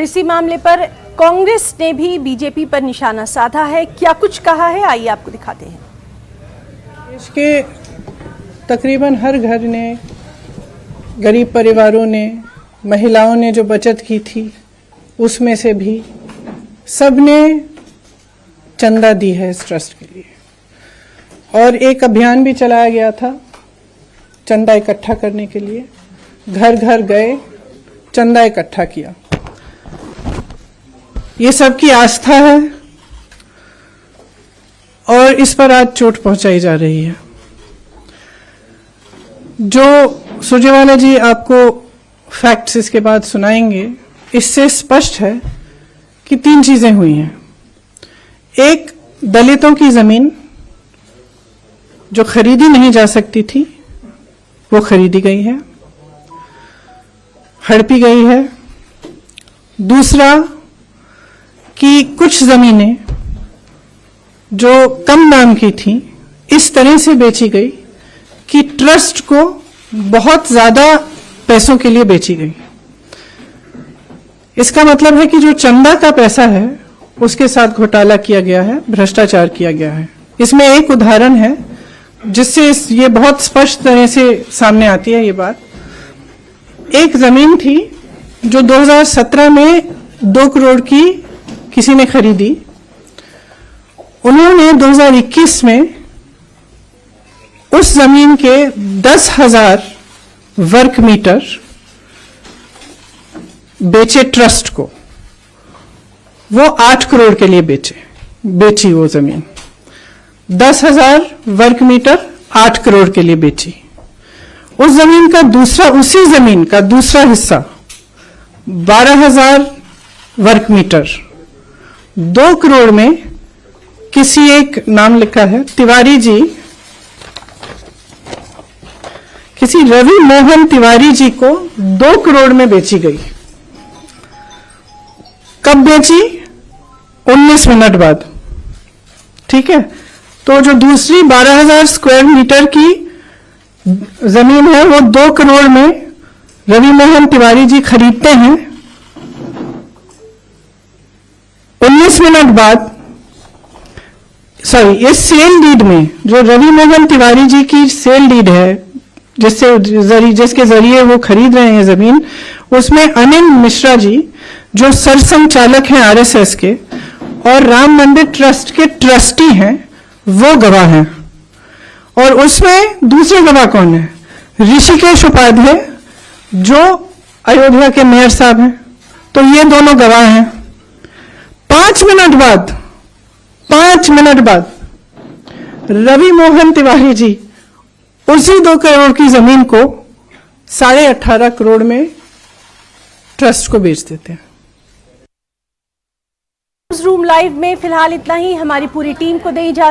इसी मामले पर कांग्रेस ने भी बीजेपी पर निशाना साधा है। क्या कुछ कहा है, आइए आपको दिखाते हैं। देश के तकरीबन हर घर ने, गरीब परिवारों ने, महिलाओं ने जो बचत की थी उसमें से भी सबने चंदा दी है इस ट्रस्ट के लिए। और एक अभियान भी चलाया गया था चंदा इकट्ठा करने के लिए। घर घर गए, चंदा इकट्ठा किया। ये सबकी आस्था है और इस पर आज चोट पहुंचाई जा रही है। जो सुरजेवाला जी आपको फैक्ट्स इसके बाद सुनाएंगे, इससे स्पष्ट है कि 3 चीजें हुई हैं। एक, दलितों की जमीन जो खरीदी नहीं जा सकती थी वो खरीदी गई है, हड़पी गई है। दूसरा कि कुछ जमीनें जो कम दाम की थी इस तरह से बेची गई कि ट्रस्ट को बहुत ज्यादा पैसों के लिए बेची गई। इसका मतलब है कि जो चंदा का पैसा है उसके साथ घोटाला किया गया है, भ्रष्टाचार किया गया है। इसमें एक उदाहरण है जिससे ये बहुत स्पष्ट तरह से सामने आती है ये बात। एक जमीन थी जो 2017 में 2 करोड़ की किसी ने खरीदी। उन्होंने 2021 में उस जमीन के 10,000 वर्ग मीटर बेचे ट्रस्ट को। वो 8 करोड़ के लिए बेची वो जमीन। 10,000 वर्ग मीटर 8 करोड़ के लिए बेची। उस जमीन का उसी जमीन का दूसरा हिस्सा 12,000 वर्ग मीटर 2 करोड़ में किसी एक नाम लिखा है तिवारी जी, किसी रवि मोहन तिवारी जी को 2 करोड़ में बेची गई। कब बेची? 19 मिनट बाद। ठीक है, तो जो दूसरी 12,000 स्क्वायर मीटर की जमीन है वो 2 करोड़ में रवि मोहन तिवारी जी खरीदते हैं। 19 मिनट बाद, सॉरी, इस सेल डीड में जो रवि मोहन तिवारी जी की सेल डीड है जिसके जरिए वो खरीद रहे हैं जमीन, उसमें अनिल मिश्रा जी जो सरसंघचालक हैं आरएसएस के और राम मंदिर ट्रस्ट के ट्रस्टी हैं, वो गवाह हैं। और उसमें दूसरे गवाह कौन है? ऋषिकेश उपाध्याय जो अयोध्या के मेयर साहब हैं। तो ये दोनों गवाह हैं। 5 मिनट बाद रवि मोहन तिवारी जी उसी 2 करोड़ की जमीन को 18.5 करोड़ में ट्रस्ट को बेच देते हैं। न्यूज़ रूम लाइव में फिलहाल इतना ही। हमारी पूरी टीम को दें इजाजत।